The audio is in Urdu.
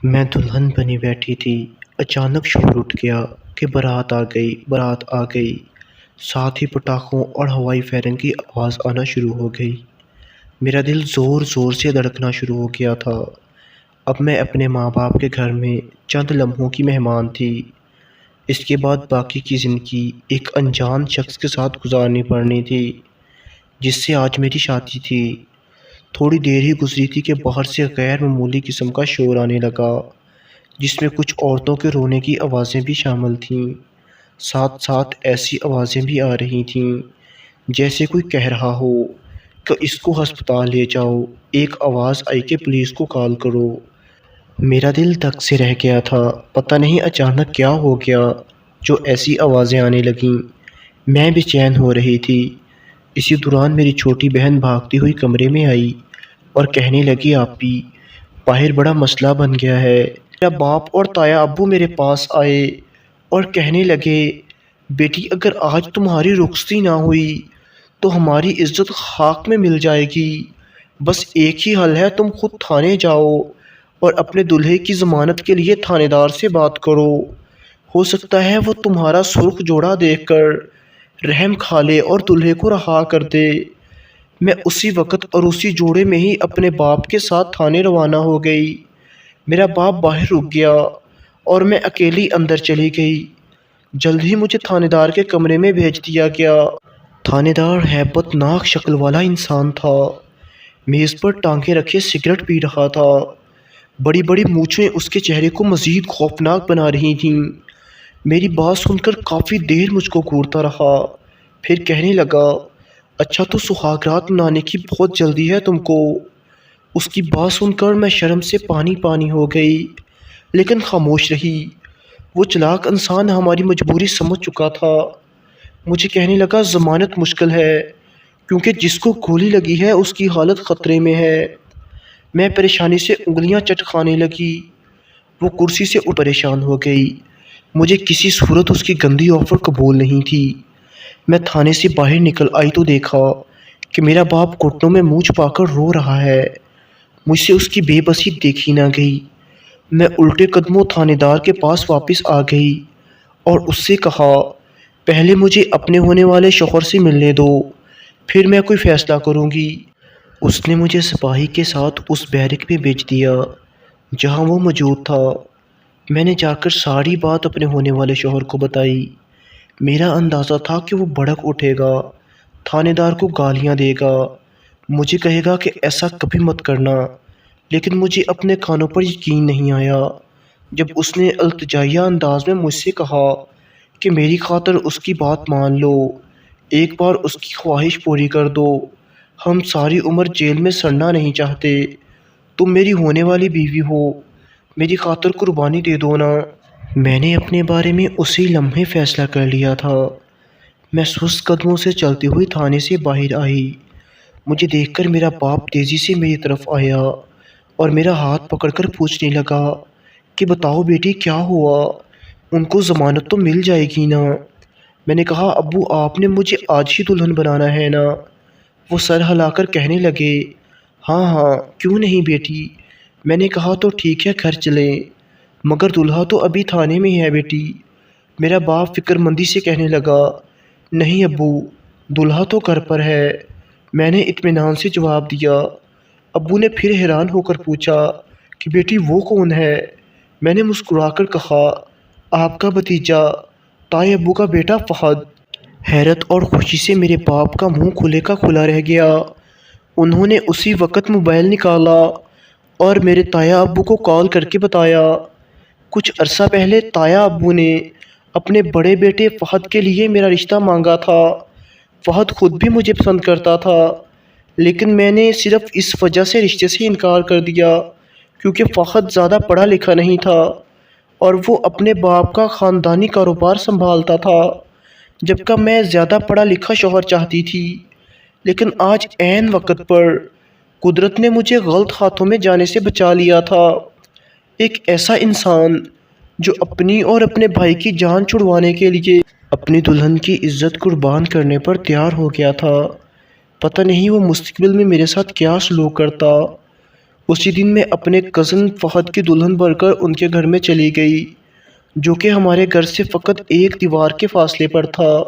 میں دلہن بنی بیٹھی تھی، اچانک شور اٹھ گیا کہ بارات آ گئی۔ ساتھ ہی پٹاخوں اور ہوائی فائرنگ کی آواز آنا شروع ہو گئی۔ میرا دل زور زور سے دھڑکنا شروع ہو گیا تھا۔ اب میں اپنے ماں باپ کے گھر میں چند لمحوں کی مہمان تھی۔ اس کے بعد باقی کی زندگی ایک انجان شخص کے ساتھ گزارنی پڑنی تھی، جس سے آج میری شادی تھی۔ تھوڑی دیر ہی گزری تھی کہ باہر سے غیر معمولی قسم کا شور آنے لگا، جس میں کچھ عورتوں کے رونے کی آوازیں بھی شامل تھیں۔ ساتھ ساتھ ایسی آوازیں بھی آ رہی تھیں جیسے کوئی کہہ رہا ہو کہ اس کو ہسپتال لے جاؤ، ایک آواز آئی کہ پولیس کو کال کرو۔ میرا دل دھک سے رہ گیا تھا، پتہ نہیں اچانک کیا ہو گیا جو ایسی آوازیں آنے لگیں۔ میں بے چین ہو رہی تھی۔ اسی دوران میری چھوٹی بہن بھاگتی ہوئی کمرے میں آئی اور کہنے لگی، آپی، باہر بڑا مسئلہ بن گیا ہے۔ میرا باپ اور تایا ابو میرے پاس آئے اور کہنے لگے، بیٹی اگر آج تمہاری رخصتی نہ ہوئی تو ہماری عزت خاک میں مل جائے گی۔ بس ایک ہی حل ہے، تم خود تھانے جاؤ اور اپنے دلہے کی ضمانت کے لیے تھانے دار سے بات کرو۔ ہو سکتا ہے وہ تمہارا سرخ جوڑا دیکھ کر رحم کھا لے اور دلہے کو رہا کر دے۔ میں اسی وقت اور اسی جوڑے میں ہی اپنے باپ کے ساتھ تھانے روانہ ہو گئی۔ میرا باپ باہر رک گیا اور میں اکیلی اندر چلی گئی۔ جلد ہی مجھے تھانے دار کے کمرے میں بھیج دیا گیا۔ تھانے دار ہیبت ناک شکل والا انسان تھا۔ میز پر ٹانگیں رکھے سگریٹ پی رہا تھا۔ بڑی بڑی مونچھیں اس کے چہرے کو مزید خوفناک بنا رہی تھیں۔ میری بات سن کر کافی دیر مجھ کو گھورتا رہا، پھر کہنے لگا، اچھا تو سہاگ رات منانے کی بہت جلدی ہے تم کو۔ اس کی بات سن کر میں شرم سے پانی پانی ہو گئی، لیکن خاموش رہی۔ وہ چلاک انسان ہماری مجبوری سمجھ چکا تھا۔ مجھے کہنے لگا، ضمانت مشکل ہے کیونکہ جس کو گولی لگی ہے اس کی حالت خطرے میں ہے۔ میں پریشانی سے انگلیاں چٹکانے لگی۔ وہ کرسی سے اٹھ پریشان ہو گئی۔ مجھے کسی صورت اس کی گندی آفر قبول نہیں تھی۔ میں تھانے سے باہر نکل آئی تو دیکھا کہ میرا باپ گھٹنوں میں منہ چھپا کر رو رہا ہے۔ مجھ سے اس کی بے بسی دیکھی نہ گئی۔ میں الٹے قدموں تھانے دار کے پاس واپس آ گئی اور اس سے کہا، پہلے مجھے اپنے ہونے والے شوہر سے ملنے دو، پھر میں کوئی فیصلہ کروں گی۔ اس نے مجھے سپاہی کے ساتھ اس بیرک میں بھیج دیا جہاں وہ موجود تھا۔ میں نے جا کر ساری بات اپنے ہونے والے شوہر کو بتائی۔ میرا اندازہ تھا کہ وہ بھڑک اٹھے گا، تھانے دار کو گالیاں دے گا، مجھے کہے گا کہ ایسا کبھی مت کرنا، لیکن مجھے اپنے کانوں پر یقین نہیں آیا جب اس نے التجائیہ انداز میں مجھ سے کہا کہ میری خاطر اس کی بات مان لو، ایک بار اس کی خواہش پوری کر دو، ہم ساری عمر جیل میں سڑنا نہیں چاہتے، تم میری ہونے والی بیوی ہو، میری خاطر قربانی دے دو نا۔ میں نے اپنے بارے میں اسی لمحے فیصلہ کر لیا تھا۔ میں سست قدموں سے چلتی ہوئی تھانے سے باہر آئی۔ مجھے دیکھ کر میرا باپ تیزی سے میری طرف آیا اور میرا ہاتھ پکڑ کر پوچھنے لگا کہ بتاؤ بیٹی کیا ہوا، ان کو ضمانت تو مل جائے گی نا؟ میں نے کہا، ابو آپ نے مجھے آج ہی دلہن بنانا ہے نا؟ وہ سر ہلا کر کہنے لگے، ہاں ہاں کیوں نہیں بیٹی۔ میں نے کہا، تو ٹھیک ہے گھر چلیں، مگر دلہا تو ابھی تھانے میں ہے بیٹی۔ میرا باپ فکر مندی سے کہنے لگا، نہیں ابو، دلہا تو گھر پر ہے۔ میں نے اطمینان سے جواب دیا۔ ابو نے پھر حیران ہو کر پوچھا کہ بیٹی وہ کون ہے؟ میں نے مسکرا کر کہا، آپ کا بھتیجا، تائے ابو کا بیٹا فہد۔ حیرت اور خوشی سے میرے باپ کا منہ کھلے کا کھلا رہ گیا۔ انہوں نے اسی وقت موبائل نکالا اور میرے تایا ابو کو کال کر کے بتایا۔ کچھ عرصہ پہلے تایا ابو نے اپنے بڑے بیٹے فہد کے لیے میرا رشتہ مانگا تھا۔ فہد خود بھی مجھے پسند کرتا تھا، لیکن میں نے صرف اس وجہ سے رشتے سے انکار کر دیا کیونکہ فہد زیادہ پڑھا لکھا نہیں تھا اور وہ اپنے باپ کا خاندانی کاروبار سنبھالتا تھا، جبکہ میں زیادہ پڑھا لکھا شوہر چاہتی تھی۔ لیکن آج عین وقت پر قدرت نے مجھے غلط ہاتھوں میں جانے سے بچا لیا تھا۔ ایک ایسا انسان جو اپنی اور اپنے بھائی کی جان چھڑوانے کے لیے اپنی دلہن کی عزت قربان کرنے پر تیار ہو گیا تھا۔ پتہ نہیں وہ مستقبل میں میرے ساتھ کیا سلوک کرتا۔ اسی دن میں اپنے کزن فہد کی دلہن بن کر ان کے گھر میں چلی گئی، جو کہ ہمارے گھر سے فقط ایک دیوار کے فاصلے پر تھا۔